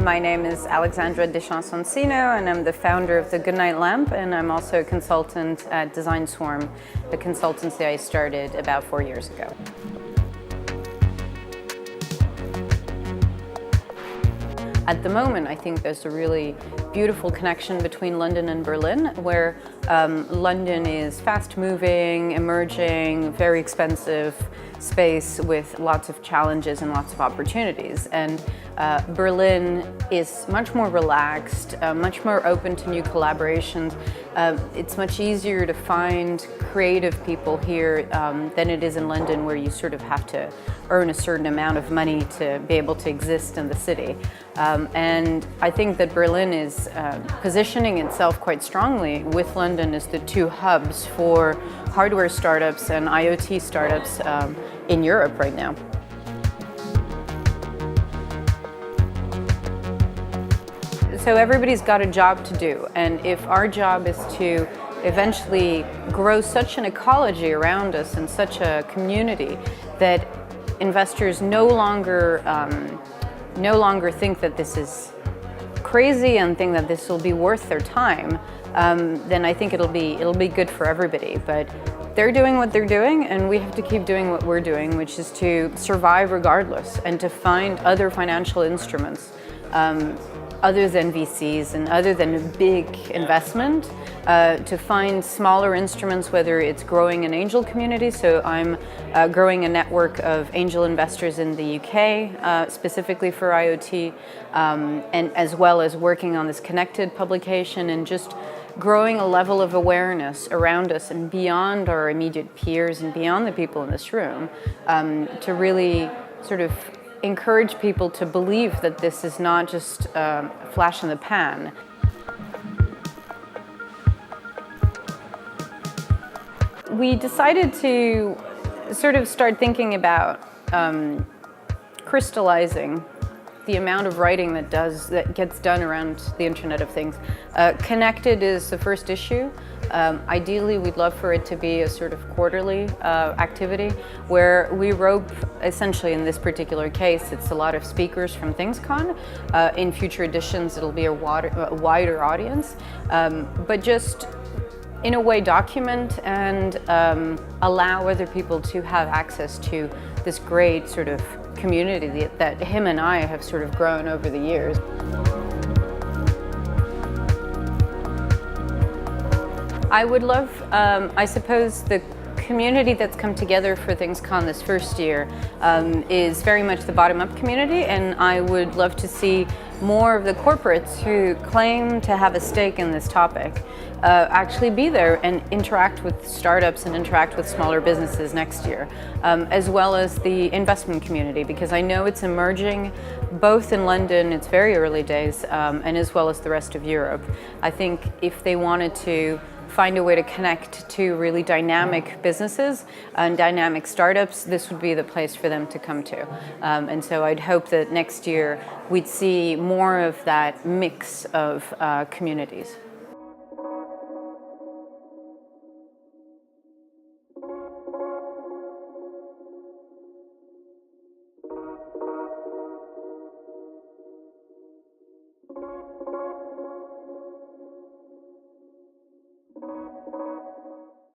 My name is Alexandra Deschamps-Sonsino, and I'm the founder of the Goodnight Lamp, and I'm also a consultant at Design Swarm, the consultancy I started about 4 years ago. At the moment, I think there's a really beautiful connection between London and Berlin, where London is fast-moving, emerging, very expensive space with lots of challenges and lots of opportunities. And Berlin is much more relaxed, much more open to new collaborations. It's much easier to find creative people here than it is in London, where you sort of have to earn a certain amount of money to be able to exist in the city. And I think that Berlin is positioning itself quite strongly with London as the two hubs for hardware startups and IoT startups in Europe right now. So everybody's got a job to do, and if our job is to eventually grow such an ecology around us and such a community that investors no longer think that this is crazy and think that this will be worth their time, then I think it'll be good for everybody. But they're doing what they're doing, and we have to keep doing what we're doing, which is to survive regardless and to find other financial instruments other than VCs and other than a big investment, to find smaller instruments, whether it's growing an angel community. So I'm growing a network of angel investors in the UK, specifically for IoT, and as well as working on this connected publication and just growing a level of awareness around us and beyond our immediate peers and beyond the people in this room, to really sort of encourage people to believe that this is not just a flash in the pan. We decided to sort of start thinking about crystallizing the amount of writing that gets done around the Internet of Things. Connected is the first issue. Ideally, we'd love for it to be a sort of quarterly activity where we rope, essentially in this particular case, it's a lot of speakers from ThingsCon. In future editions, it'll be a wider audience, but just in a way document and allow other people to have access to this great sort of community that him and I have sort of grown over the years. I would love, I suppose, the community that's come together for ThingsCon this first year is very much the bottom-up community, and I would love to see more of the corporates who claim to have a stake in this topic actually be there and interact with startups and interact with smaller businesses next year, as well as the investment community, because I know it's emerging both in London, it's very early days, and as well as the rest of Europe. I think if they wanted to find a way to connect to really dynamic businesses and dynamic startups, this would be the place for them to come to. And so I'd hope that next year we'd see more of that mix of communities.